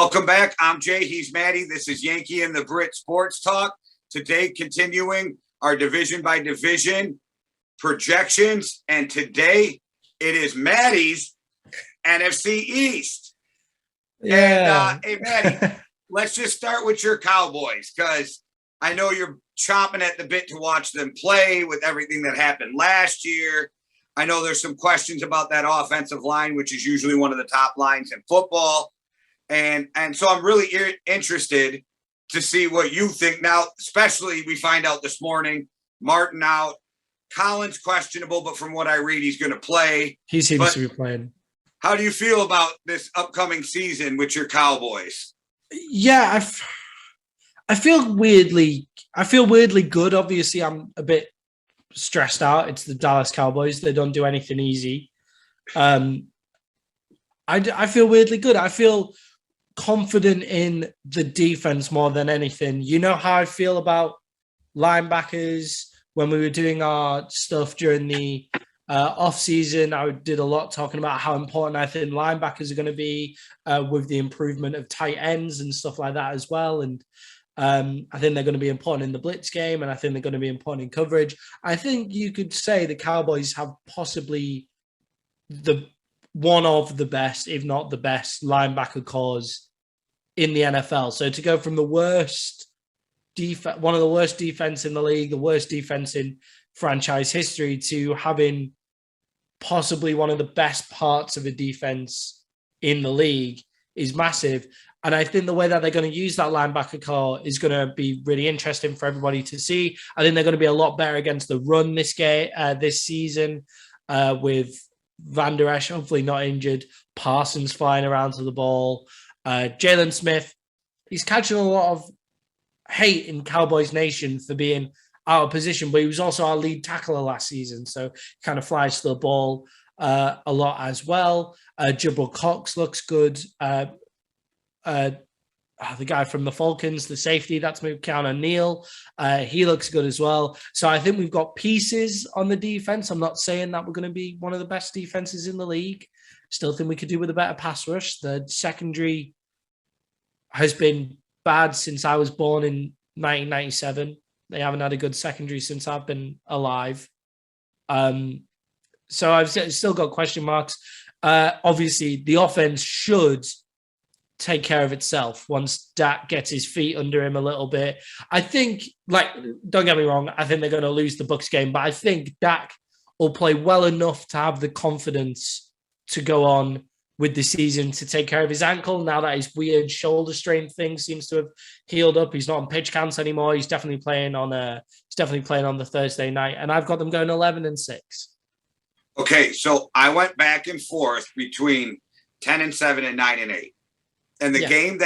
Welcome back. I'm Jay. He's Maddie. This is Yankee and the Brit Sports Talk. Today, continuing our division by division projections. And today, it is Maddie's NFC East. Yeah. And, hey, Maddie, let's just start with your Cowboys, because I know you're chomping at the bit to watch them play with everything that happened last year. I know there's some questions about that offensive line, which is usually one of the top lines in football. And so I'm really interested to see what you think now, especially we find out this morning, Martin out, Collins questionable, but from what I read, he's going to play. He seems to be playing. How do you feel about this upcoming season with your Cowboys? Yeah, I feel weirdly good. Obviously, I'm a bit stressed out. It's the Dallas Cowboys. They don't do anything easy. I feel weirdly good. I feel confident in the defense more than anything. You know how I feel about linebackers when we were doing our stuff during the off season. I did a lot talking about how important I think linebackers are going to be with the improvement of tight ends and stuff like that as well. And I think they're going to be important in the blitz game, and I think they're going to be important in coverage. I think you could say the Cowboys have possibly one of the best, if not the best, linebacker cores in the NFL. So to go from the worst one of the worst defense in the league, the worst defense in franchise history, to having possibly one of the best parts of a defense in the league is massive. And I think the way that they're going to use that linebacker core is going to be really interesting for everybody to see. I think they're going to be a lot better against the run this season with Van Der Esch hopefully not injured, Parsons flying around to the ball. Jalen Smith, he's catching a lot of hate in Cowboys Nation for being out of position, but he was also our lead tackler last season, so he kind of flies to the ball a lot as well. Jabril Cox looks good. The guy from the Falcons, the safety that's moved, Keanu Neal, he looks good as well. So I think we've got pieces on the defense. I'm not saying that we're going to be one of the best defenses in the league. Still think we could do with a better pass rush. The secondary has been bad since I was born in 1997. They haven't had a good secondary since I've been alive. So I've still got question marks. Obviously, the offense should take care of itself once Dak gets his feet under him a little bit. I think, don't get me wrong, I think they're going to lose the Bucs game, but I think Dak will play well enough to have the confidence to go on with the season, to take care of his ankle now that his weird shoulder strain thing seems to have healed up. He's not on pitch counts anymore. He's definitely playing on the Thursday night, and I've got them going 11-6. Okay, so I went back and forth between 10-7 and 9-8. And the game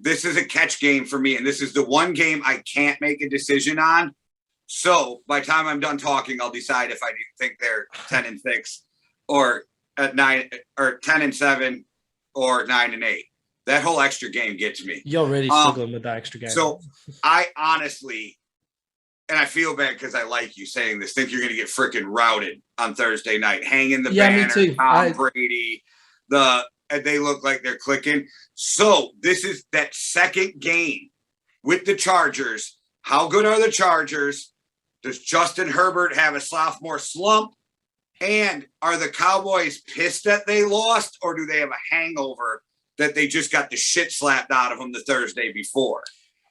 this is a catch game for me, and this is the one game I can't make a decision on. So by the time I'm done talking, I'll decide if I think they're 10-6 or at 9 or 10-7 or 9-8. That whole extra game gets me. You're really struggling with that extra game. So I honestly, and I feel bad because I like you saying this, think you're going to get freaking routed on Thursday night, hanging the banner, me too. Tom Brady, they look like they're clicking. So this is that second game with the Chargers. How good are the Chargers? Does Justin Herbert have a sophomore slump? And are the Cowboys pissed that they lost, or do they have a hangover that they just got the shit slapped out of them the Thursday before?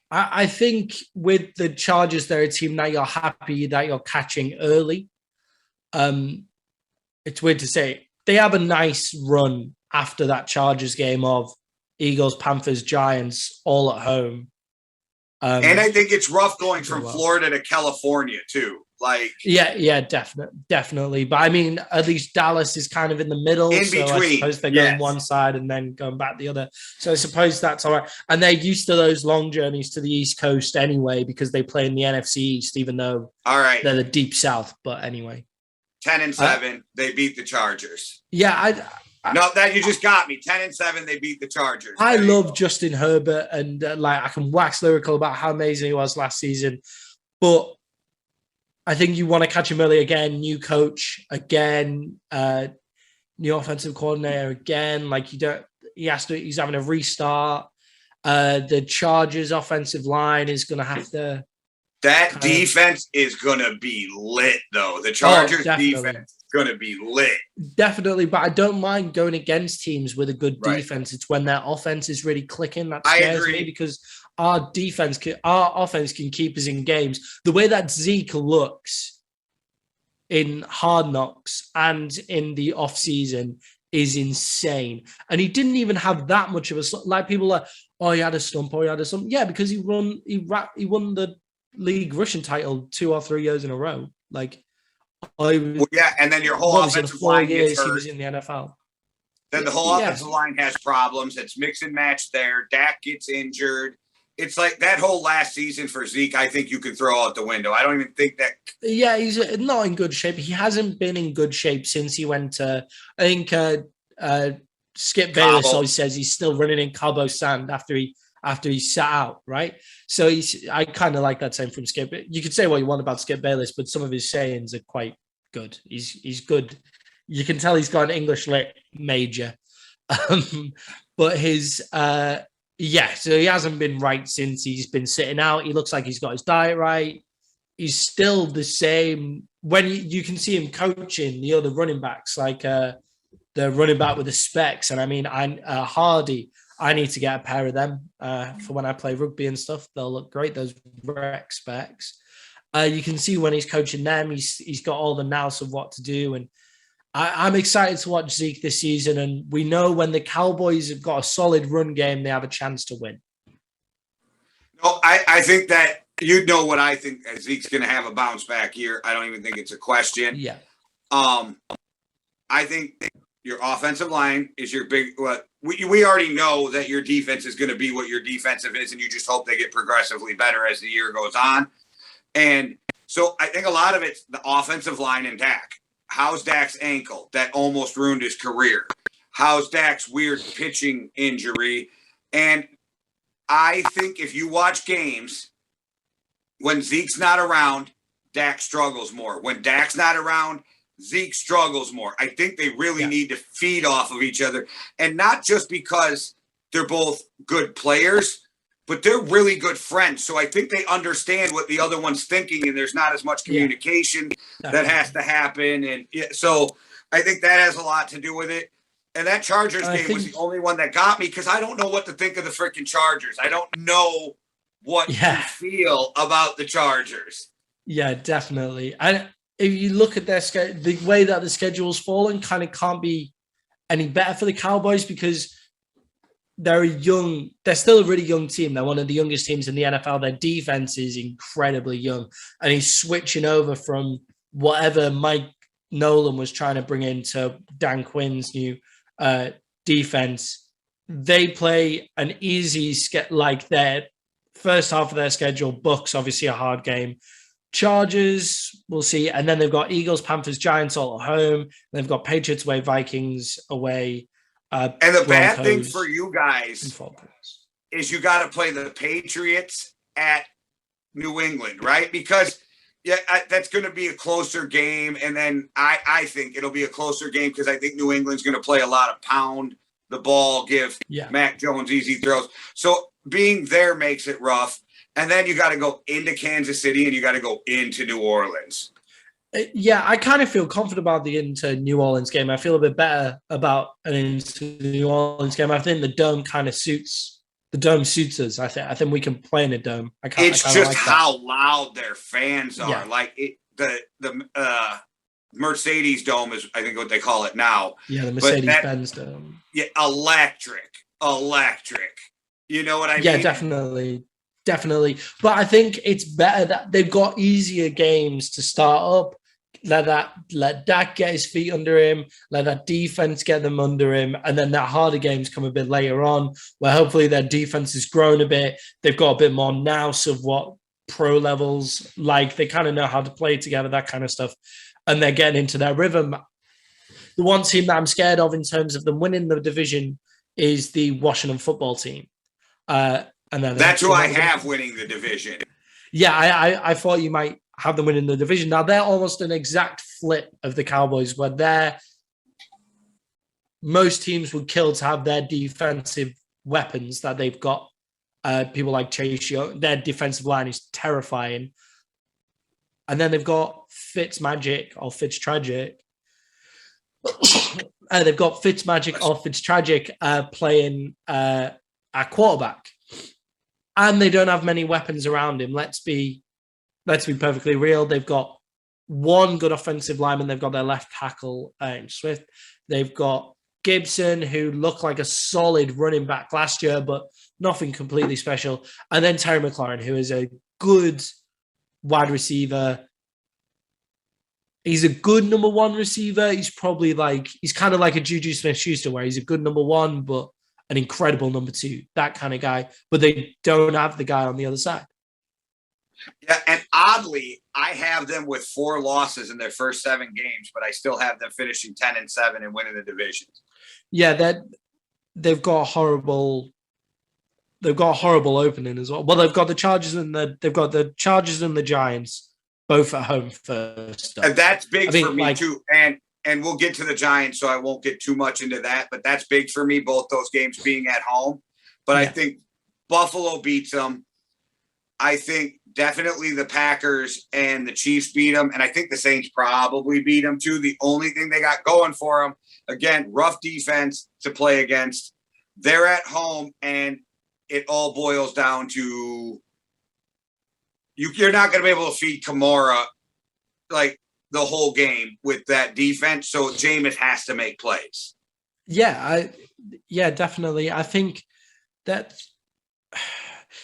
I think with the Chargers, they're a team that you're happy that you're catching early. It's weird to say. They have a nice run after that Chargers game of Eagles, Panthers, Giants, all at home. And I think it's rough going from Florida to California too. Definitely. But I mean, at least Dallas is kind of in the middle. In so between. I suppose they're going one side and then going back the other. So I suppose that's all right. And they're used to those long journeys to the East Coast anyway, because they play in the NFC East, even though they're the deep South. But anyway. 10-7, they beat the Chargers. Yeah, no, that you just got me. 10-7, they beat the Chargers. I love Justin Herbert, and I can wax lyrical about how amazing he was last season. But I think you want to catch him early again. New coach again, new offensive coordinator again. He's having a restart. The Chargers offensive line is going to have to. That defense is going to be lit, though. The Chargers defense is going to be lit. Definitely, but I don't mind going against teams with a good defense. It's when their offense is really clicking that scares me, because our offense can keep us in games. The way that Zeke looks in Hard Knocks and in the offseason is insane. And he didn't even have that much of a, like, people are, oh, he had a stump, Yeah, because he won the league rushing title 2 or 3 years in a row. Like, and then your whole offensive line gets hurt. He was in the NFL. Then the whole offensive line has problems. It's mix and match there. Dak gets injured. It's like that whole last season for Zeke, I think you can throw out the window. I don't even think that. Yeah, he's not in good shape. He hasn't been in good shape since he went to, I think, Skip Bayless always says he's still running in Cabo Sand after he sat out, right? So I kind of like that saying from Skip. You could say what you want about Skip Bayless, but some of his sayings are quite good. He's good. You can tell he's got an English lit major. But his so he hasn't been right since he's been sitting out. He looks like he's got his diet right. He's still the same. When you can see him coaching the other running backs, like the running back with the specs. And I mean, Hardy, I need to get a pair of them for when I play rugby and stuff. They'll look great, those rec specs. You can see when he's coaching them, he's got all the nous of what to do. And I'm excited to watch Zeke this season. And we know when the Cowboys have got a solid run game, they have a chance to win. No, I think that what I think. Zeke's going to have a bounce back year. I don't even think it's a question. Yeah. I think your offensive line is your big. We already know that your defense is going to be what your defensive is, and you just hope they get progressively better as the year goes on. And so I think a lot of it's the offensive line and Dak. How's Dak's ankle that almost ruined his career? How's Dak's weird pitching injury? And I think if you watch games, when Zeke's not around, Dak struggles more. When Dak's not around, Zeke struggles more. I think they really need to feed off of each other. And not just because they're both good players, but they're really good friends. So I think they understand what the other one's thinking, and there's not as much communication that has to happen. And so I think that has a lot to do with it. And that Chargers game was the only one that got me, because I don't know what to think of the freaking Chargers. I don't know what to feel about the Chargers. Yeah, definitely. And if you look at their schedule, the way that the schedule's fallen kind of can't be any better for the Cowboys, because they're still a really young team. They're one of the youngest teams in the NFL. Their defense is incredibly young. And he's switching over from whatever Mike Nolan was trying to bring into Dan Quinn's new defense. They play an easy, like their first half of their schedule. Bucks, obviously a hard game. Chargers, we'll see. And then they've got Eagles, Panthers, Giants all at home. They've got Patriots away, Vikings away. And the bad thing for you guys is you got to play the Patriots at New England, right? Because that's going to be a closer game. And then I think it'll be a closer game because I think New England's going to play a lot of pound the ball, give Mac Jones easy throws. So being there makes it rough. And then you got to go into Kansas City and you got to go into New Orleans. Yeah, I kind of feel confident about the into New Orleans game. I feel a bit better about an into New Orleans game. I think the dome kind of suits us. I think we can play in a dome. It's just like how loud their fans are. Yeah. Like the Mercedes Dome is, I think, what they call it now. Yeah, the Mercedes-Benz Dome. Yeah, electric. You know what I mean? Yeah, definitely. But I think it's better that they've got easier games to start up. Let Dak get his feet under him, let that defense get them under him, and then that harder games come a bit later on, where hopefully their defense has grown a bit. They've got a bit more nous of what pro levels like. They kind of know how to play together, that kind of stuff, and they're getting into their rhythm. The one team that I'm scared of in terms of them winning the division is the Washington football team. And then that's who I have winning the division. Yeah, I thought you might have them winning the division. Now, they're almost an exact flip of the Cowboys, where most teams would kill to have their defensive weapons that they've got People like Chase Young, their defensive line is terrifying. And then they've got Fitzmagic or Fitztragic. They've got Fitzmagic or Fitztragic playing at quarterback. And they don't have many weapons around him. Let's be perfectly real. They've got one good offensive lineman. They've got their left tackle in Swift. They've got Gibson, who looked like a solid running back last year, but nothing completely special. And then Terry McLaurin, who is a good wide receiver. He's a good number one receiver. He's kind of like a Juju Smith-Schuster, where he's a good number one, but an incredible number two, that kind of guy. But they don't have the guy on the other side. Yeah, and oddly, I have them with 4 losses in their first 7 games, but I still have them finishing 10-7 and winning the division. Yeah, they've got a horrible opening as well. Well, they've got the Chargers and the Giants both at home first. And that's big for me too. And we'll get to the Giants, so I won't get too much into that. But that's big for me, both those games being at home. But yeah. I think Buffalo beats them. I think definitely the Packers and the Chiefs beat them. And I think the Saints probably beat them too. The only thing they got going for them, again, rough defense to play against. They're at home, and it all boils down to you're not going to be able to feed Kamara like the whole game with that defense. So Jameis has to make plays. Yeah, definitely. I think that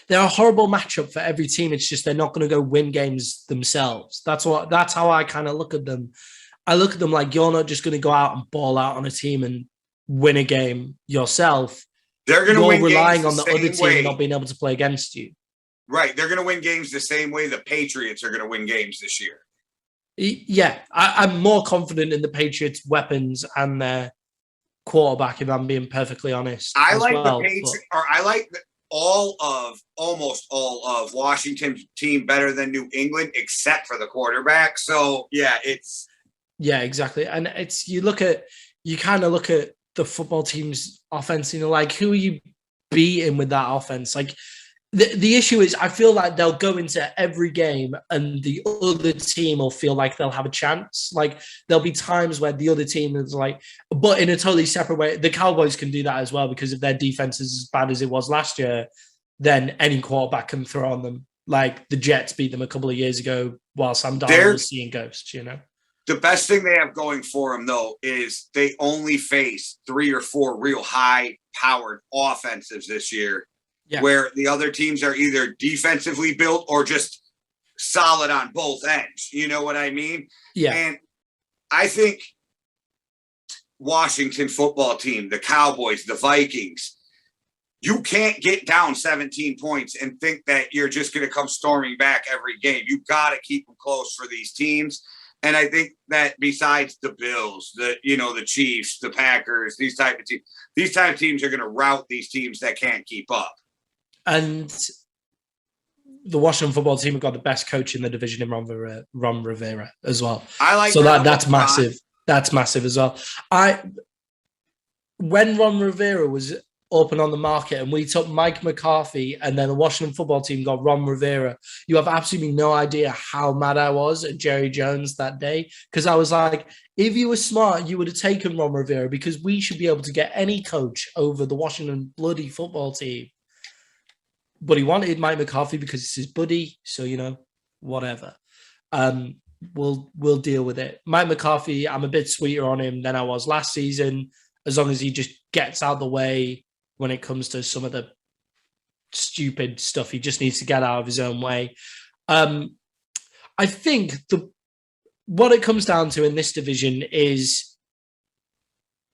they're a horrible matchup for every team. It's just they're not going to go win games themselves. That's how I kind of look at them. I look at them like you're not just going to go out and ball out on a team and win a game yourself. They're going to win relying games on the other team not being able to play against you. Right. They're going to win games the same way the Patriots are going to win games this year. Yeah. I'm more confident in the Patriots' weapons and their quarterback, if I'm being perfectly honest. I like the Patriots, or I like almost all of Washington's team better than New England, except for the quarterback. So, yeah, it's. Yeah, exactly. And you kind of look at the football team's offense, like, who are you beating with that offense? Like, the issue is, I feel like they'll go into every game and the other team will feel like they'll have a chance. Like, there'll be times where the other team is like, but in a totally separate way. The Cowboys can do that as well, because if their defense is as bad as it was last year, then any quarterback can throw on them. Like the Jets beat them a couple of years ago while Sam Darnold was seeing ghosts, The best thing they have going for them, though, is they only face 3 or 4 real high-powered offenses this year. Yeah. Where the other teams are either defensively built or just solid on both ends. You know what I mean? Yeah. And I think Washington football team, the Cowboys, the Vikings, you can't get down 17 points and think that you're just going to come storming back every game. You've got to keep them close for these teams. And I think that besides the Bills, the Chiefs, the Packers, these type of teams are going to rout these teams that can't keep up. And the Washington football team have got the best coach in the division in Ron Rivera as well. I like that's massive. That's massive as well. When Ron Rivera was open on the market and we took Mike McCarthy and then the Washington football team got Ron Rivera, you have absolutely no idea how mad I was at Jerry Jones that day, because I was like, if you were smart, you would have taken Ron Rivera, because we should be able to get any coach over the Washington bloody football team. But he wanted Mike McCarthy because it's his buddy. So, whatever. We'll deal with it. Mike McCarthy, I'm a bit sweeter on him than I was last season, as long as he just gets out of the way when it comes to some of the stupid stuff. He just needs to get out of his own way. I think what it comes down to in this division is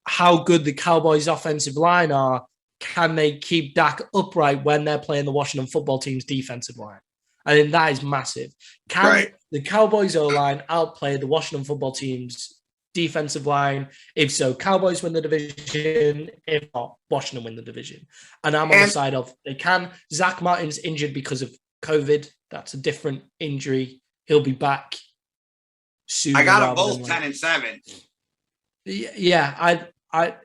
how good the Cowboys' offensive line are. Can they keep Dak upright when they're playing the Washington football team's defensive line? I think that is massive. Can the Cowboys' O-line outplay the Washington football team's defensive line? If so, Cowboys win the division. If not, Washington win the division. And I'm on the side of they can. Zach Martin's injured because of COVID. That's a different injury. He'll be back soon. I got them both 10-7. Yeah,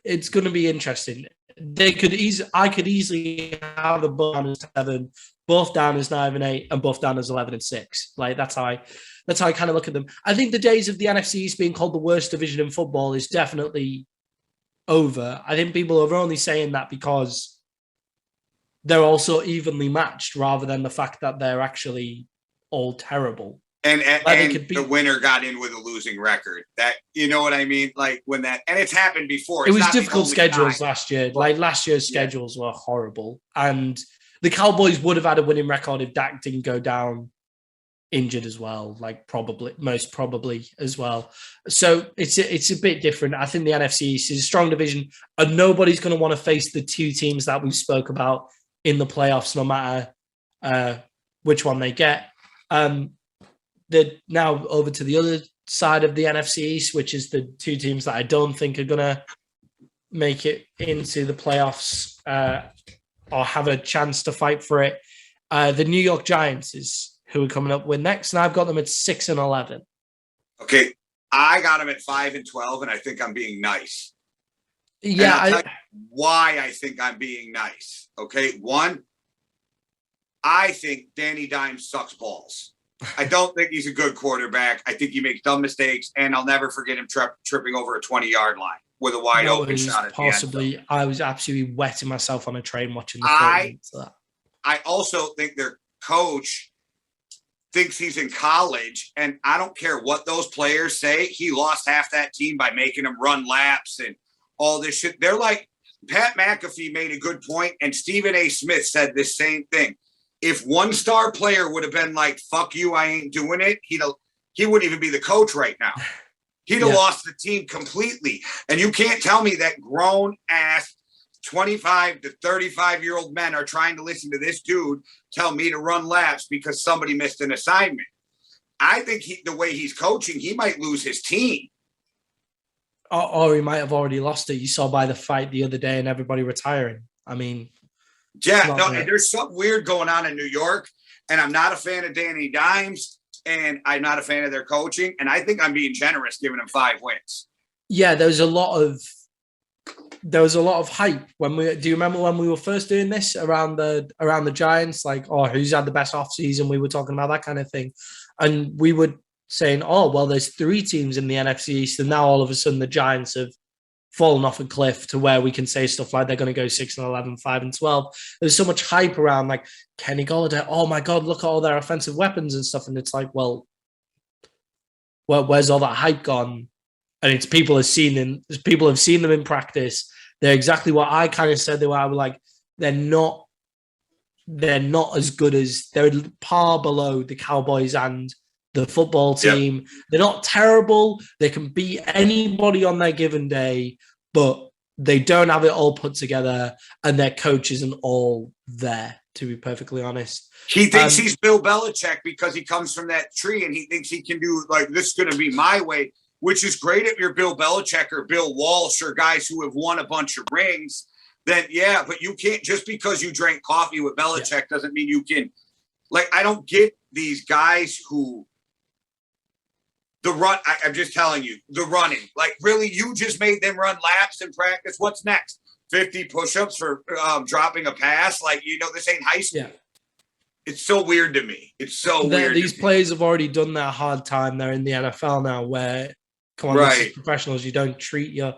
it's going to be interesting. I could easily have them both down as 7, both down as 9 and 8, and both down as 11 and 6. Like that's how I kind of look at them. I think the days of the NFC East being called the worst division in football is definitely over. I think people are only saying that because they're also evenly matched rather than the fact that they're actually all terrible. And the winner got in with a losing record. That, you know what I mean? Like when that, and it's happened before. It was difficult schedules last year. Like last year's schedules were horrible. And the Cowboys would have had a winning record if Dak didn't go down injured as well. Like most probably as well. So it's a bit different. I think the NFC East is a strong division, and nobody's going to want to face the two teams that we spoke about in the playoffs, no matter which one they get. They're now over to the other side of the NFC East, which is the two teams that I don't think are going to make it into the playoffs or have a chance to fight for it. The New York Giants is who are coming up with next, and I've got them at 6 and 11. Okay, I got them at 5 and 12, and I think I'm being nice. Yeah, I'll tell you why I think I'm being nice. Okay, one, I think Danny Dimes sucks balls. I don't think he's a good quarterback. I think he makes dumb mistakes, and I'll never forget him tripping over a 20-yard line with a wide open shot at possibly, the end. I was absolutely wetting myself on a train watching the film. I also think their coach thinks he's in college, and I don't care what those players say. He lost half that team by making them run laps and all this shit. They're like, Pat McAfee made a good point, and Stephen A. Smith said this same thing. If one star player would have been like, fuck you, I ain't doing it, he wouldn't even be the coach right now. He'd have lost the team completely. And you can't tell me that grown-ass 25 to 35-year-old men are trying to listen to this dude tell me to run laps because somebody missed an assignment. I think the way he's coaching, he might lose his team. Or he might have already lost it. You saw by the fight the other day and everybody retiring. I mean... Yeah, no, and there's something weird going on in New York, and I'm not a fan of Danny Dimes, and I'm not a fan of their coaching, and I think I'm being generous giving them 5 wins. Yeah, there was a lot of hype do you remember when we were first doing this around the Giants, like, oh, who's had the best offseason? We were talking about that kind of thing. And we were saying, oh, well, there's 3 teams in the NFC East, and now all of a sudden the Giants have fallen off a cliff to where we can say stuff like they're going to go 6 and 11, 5 and 12. There's so much hype around like Kenny Golladay. Oh my God, look at all their offensive weapons and stuff. And it's like, well, where's all that hype gone? And it's people have seen them in practice. They're exactly what I kind of said they were. I was like, they're not as good as, they're par below the Cowboys and the football team. Yep. They're not terrible. They can beat anybody on their given day, but they don't have it all put together, and their coach isn't all there, to be perfectly honest. He thinks he's Bill Belichick because he comes from that tree, and he thinks he can do, like, this is going to be my way, which is great if you're Bill Belichick or Bill Walsh or guys who have won a bunch of rings. Then, yeah, but you can't, just because you drank coffee with Belichick doesn't mean you can. Like, I don't get these guys who, the run, I'm just telling you, the running. Like, really, you just made them run laps in practice. What's next? 50 push-ups for dropping a pass? Like, this ain't high school. Yeah. It's so weird to me. It's so weird. These players have already done their hard time. They're in the NFL now where, come on, this is professionals. You don't treat you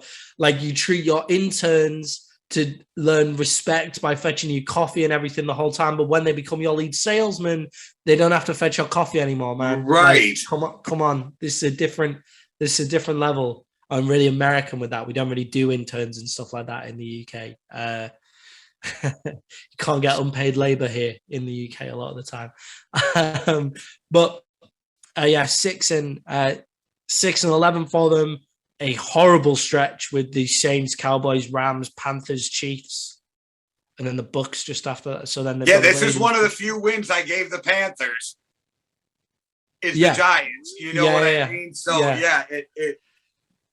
treat your interns to learn respect by fetching you coffee and everything the whole time. But when they become your lead salesman, they don't have to fetch your coffee anymore, man. Right. Like, come on. This is a different level. I'm really American with that. We don't really do interns and stuff like that in the UK. You can't get unpaid labor here in the UK a lot of the time. But 6 and 11 for them. A horrible stretch with the Saints, Cowboys, Rams, Panthers, Chiefs, and then the Bucks just after that. So then, this is one of the few wins I gave the Panthers. Is the Giants? You know what I mean? So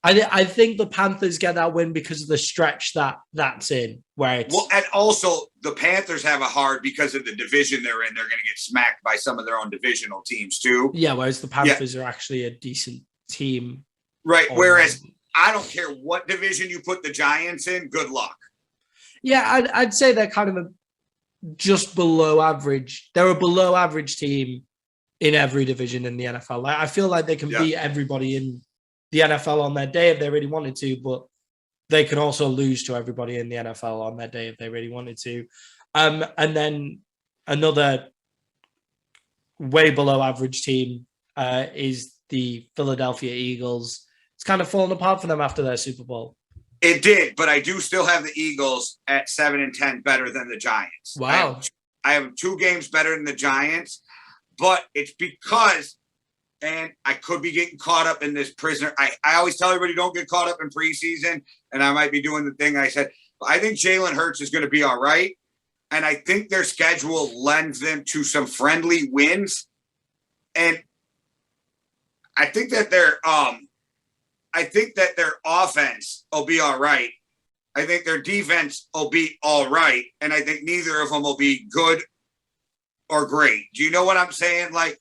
I think the Panthers get that win because of the stretch that's in. Where it's and also the Panthers have a hard because of the division they're in. They're going to get smacked by some of their own divisional teams too. Yeah, whereas the Panthers are actually a decent team. Right. Whereas I don't care what division you put the Giants in, good luck. Yeah, I'd say they're kind of just below average. They're a below average team in every division in the NFL. Like, I feel like they can beat everybody in the NFL on their day if they really wanted to, but they can also lose to everybody in the NFL on their day if they really wanted to. And then another way below average team is the Philadelphia Eagles. It's kind of fallen apart for them after their Super Bowl. It did, but I do still have the Eagles at 7-10 better than the Giants. Wow. I have 2 games better than the Giants, but it's because, and I could be getting caught up in this prisoner. I always tell everybody don't get caught up in preseason, and I might be doing the thing I said. But I think Jalen Hurts is going to be all right, and I think their schedule lends them to some friendly wins, and I think that their offense will be all right. I think their defense will be all right. And I think neither of them will be good or great. Do you know what I'm saying? Like,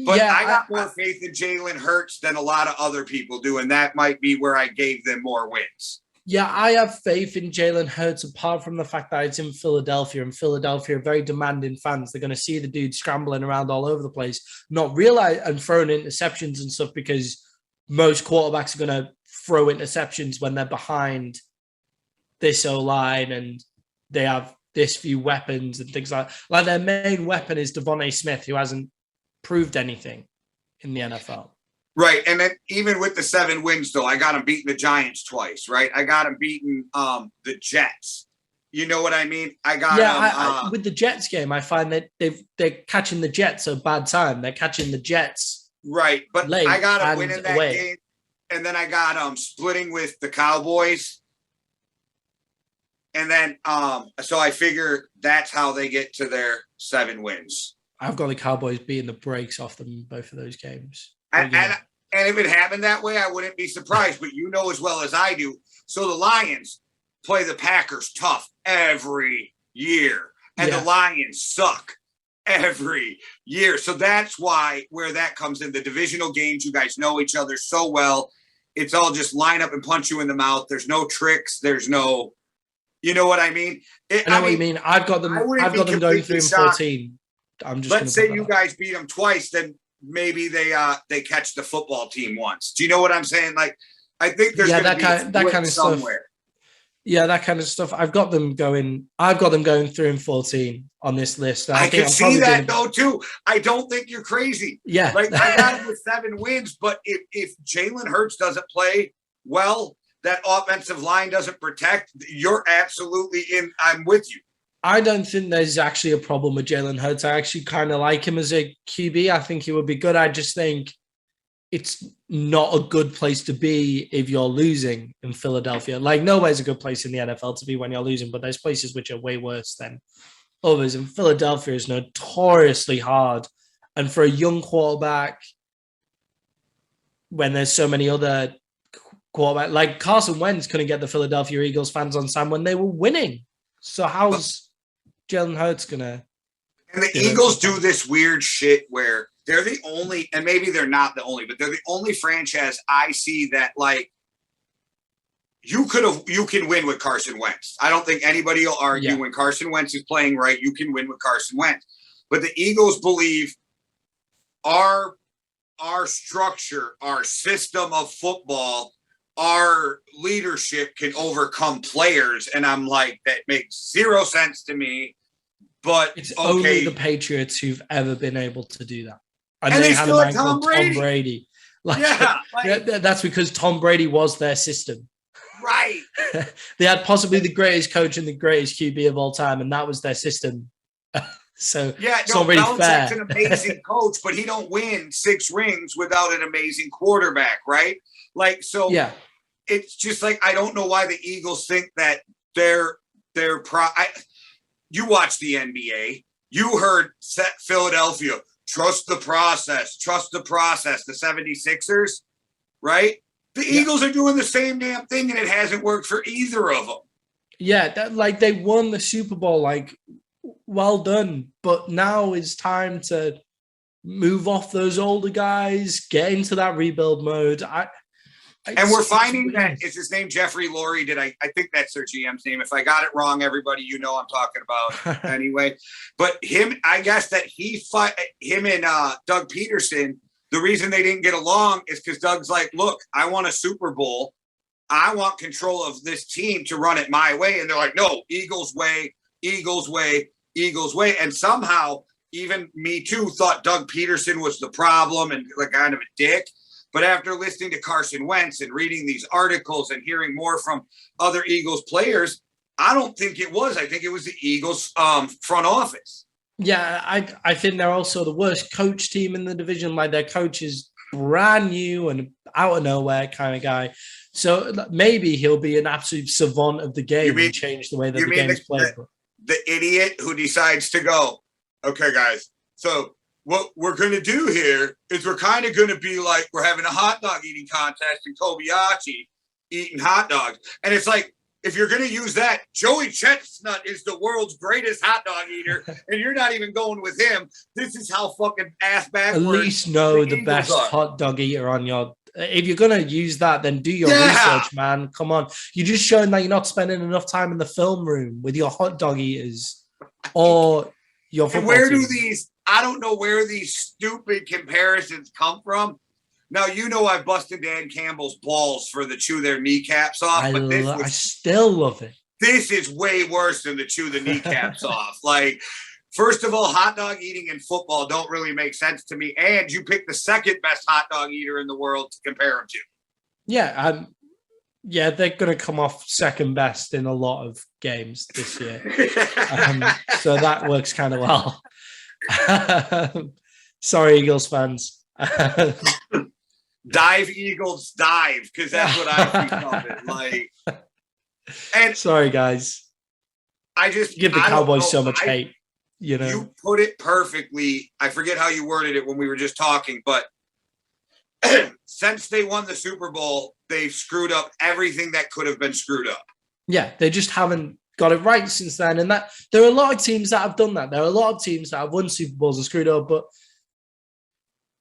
but yeah, I got more faith in Jalen Hurts than a lot of other people do. And that might be where I gave them more wins. Yeah, I have faith in Jalen Hurts, apart from the fact that it's in Philadelphia, and Philadelphia are very demanding fans. They're going to see the dude scrambling around all over the place, not realize and throwing interceptions and stuff, because most quarterbacks are going to throw interceptions when they're behind this O-line and they have this few weapons and things like their main weapon is Devontae Smith, who hasn't proved anything in the NFL. Right. And then even with the 7 wins, though, I got them beating the Giants twice, right? I got them beating the Jets. You know what I mean? I got with the Jets game, I find that they're catching the Jets a bad time. They're catching the Jets. Right. But I got them winning that game. And then I got splitting with the Cowboys. And then so I figure that's how they get to their 7 wins. I've got the Cowboys beating the brakes off them in both of those games. And if it happened that way, I wouldn't be surprised. But you know as well as I do. So the Lions play the Packers tough every year. And the Lions suck every year. So that's where that comes in. The divisional games, you guys know each other so well. It's all just line up and punch you in the mouth. There's no tricks. There's no, you know what I mean? I know what you mean. I've got them going 3-14. Let's say you guys beat them twice, then maybe they catch the football team once. Do you know what I'm saying? Like, I think there's that kind of somewhere. Stuff. Yeah, that kind of stuff. I've got them going 3-14 on this list. I can see that though too. I don't think you're crazy. Yeah, like I got them with 7 wins, but if Jalen Hurts doesn't play well, that offensive line doesn't protect, you're absolutely in. I'm with you. I don't think there's actually a problem with Jalen Hurts. I actually kind of like him as a QB. I think he would be good. I just think it's not a good place to be if you're losing in Philadelphia. Like, nowhere's a good place in the NFL to be when you're losing, but there's places which are way worse than others. And Philadelphia is notoriously hard. And for a young quarterback, when there's so many other quarterbacks, like Carson Wentz couldn't get the Philadelphia Eagles fans on Sam when they were winning. So how's Jalen Hurts gonna? And the Eagles do this weird shit where they're the only, and maybe they're not the only, but they're the only franchise I see that, like, you can win with Carson Wentz. I don't think anybody will argue when Carson Wentz is playing right, you can win with Carson Wentz. But the Eagles believe our structure, our system of football, our leadership can overcome players. And I'm like, that makes 0 sense to me. But it's only the Patriots who've ever been able to do that. And they had a man called Tom Brady. That's because Tom Brady was their system. Right. They had possibly the greatest coach and the greatest QB of all time, and that was their system. So it's not really fair. Belichick's an amazing coach, but he don't win 6 rings without an amazing quarterback, right? Like, so it's just like, I don't know why the Eagles think that you watch the NBA. You heard Philadelphia, trust the process, the 76ers, right? The Eagles are doing the same damn thing, and it hasn't worked for either of them. Yeah, they won the Super Bowl, like, well done. But now it's time to move off those older guys, get into that rebuild mode. And we're finding that is his name Jeffrey Lurie. I think that's their GM's name. If I got it wrong, everybody, you know I'm talking about anyway. But I guess that him and Doug Peterson, the reason they didn't get along is because Doug's like, look, I want a Super Bowl. I want control of this team to run it my way. And they're like, no, Eagles way, Eagles way, Eagles way. And somehow, even me too, thought Doug Peterson was the problem and like kind of a dick. But after listening to Carson Wentz and reading these articles and hearing more from other Eagles players, I don't think it was. I think it was the Eagles front office. Yeah, I think they're also the worst coach team in the division. Like their coach is brand new and out of nowhere kind of guy. So maybe he'll be an absolute savant of the game and change the way that the game's played. The idiot who decides to go, okay, guys, so what we're going to do here is we're kind of going to be like we're having a hot dog eating contest and Kobayashi eating hot dogs. And it's like, if you're going to use that, Joey Chestnut is the world's greatest hot dog eater, and you're not even going with him. This is how fucking ass backwards. At least know the best hot dog eater on your. If you're going to use that, then do your research, man. Come on. You're just showing that you're not spending enough time in the film room with your hot dog eaters or your football team. I don't know where these stupid comparisons come from. Now, you know I busted Dan Campbell's balls for the chew their kneecaps off. I still love it. This is way worse than the chew the kneecaps off. Like, first of all, hot dog eating and football don't really make sense to me. And you picked the second best hot dog eater in the world to compare him to. Yeah, yeah, they're going to come off second best in a lot of games this year. So that works kind of well. Sorry, Eagles fans. Dive, Eagles, dive, because that's what I think of it. Like, and sorry, guys. I just give the Cowboys so much hate. You know, you put it perfectly. I forget how you worded it when we were just talking, but since they won the Super Bowl, they've screwed up everything that could have been screwed up. Yeah, they just haven't got it right since then. And that there are a lot of teams that have done that. There are a lot of teams that have won Super Bowls and screwed up, but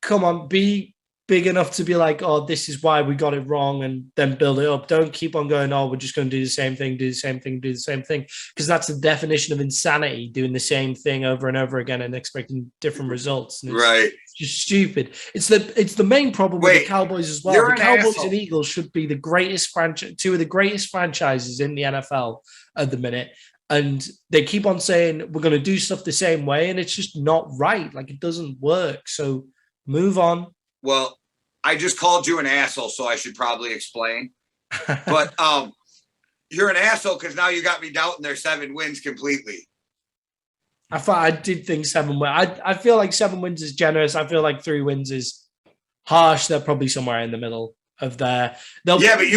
come on, be big enough to be like, oh, this is why we got it wrong, and then build it up. Don't keep on going, oh, we're just going to do the same thing, do the same thing, do the same thing. Because that's the definition of insanity, doing the same thing over and over again and expecting different results. And it's just stupid. It's the main problem with the Cowboys as well. The Cowboys and Eagles should be the greatest franchise, two of the greatest franchises in the NFL at the minute. And they keep on saying, we're going to do stuff the same way. And it's just not right. Like, it doesn't work. So move on. Well, I just called you an asshole, so I should probably explain. But you're an asshole because now you got me doubting their 7 wins completely. I did think 7 wins. I feel like 7 wins is generous. I feel like 3 wins is harsh. They're probably somewhere in the middle of there. Yeah, but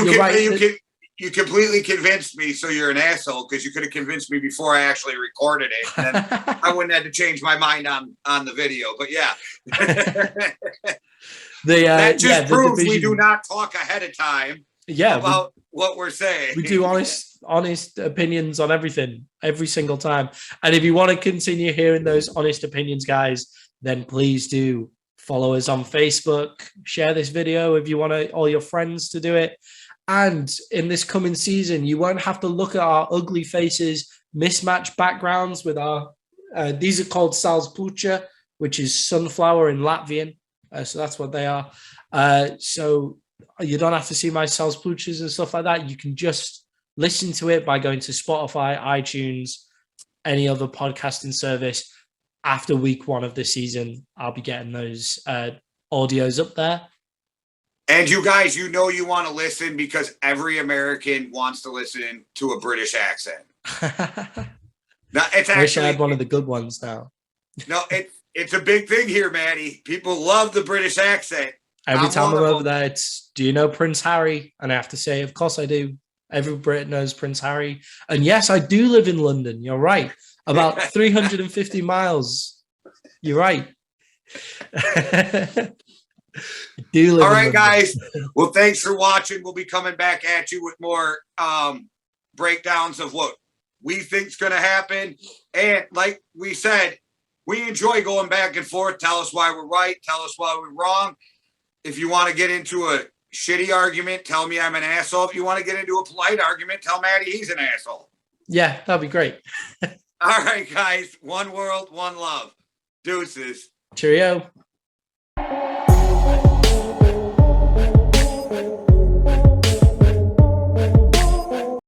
you completely convinced me, so you're an asshole because you could have convinced me before I actually recorded it. And then I wouldn't have to change my mind on the video. But yeah. That just proves we do not talk ahead of time about what we're saying. We do honest opinions on everything every single time. And if you want to continue hearing those honest opinions, guys, then please do follow us on Facebook. Share this video if you want all your friends to do it. And in this coming season, you won't have to look at our ugly faces, mismatched backgrounds with our, these are called salspucha, which is sunflower in Latvian. So that's what they are. So you don't have to see my salspuchas and stuff like that. You can just listen to it by going to Spotify, iTunes, any other podcasting service. After week 1 of the season, I'll be getting those audios up there. And you guys, you want to listen because every American wants to listen to a British accent. Now, I wish I had one of the good ones now. No, it's a big thing here, Maddie. People love the British accent. Every time I'm over there, it's, do you know Prince Harry? And I have to say, of course I do. Every Brit knows Prince Harry. And yes, I do live in London. You're right. About 350 miles. You're right. All right, guys. Well, thanks for watching. We'll be coming back at you with more breakdowns of what we think's going to happen. And like we said, we enjoy going back and forth. Tell us why we're right. Tell us why we're wrong. If you want to get into shitty argument, tell me I'm an asshole. If you want to get into a polite argument, tell Maddie he's an asshole. Yeah, that'd be great. All right, guys. One world, one love. Deuces. Cheerio.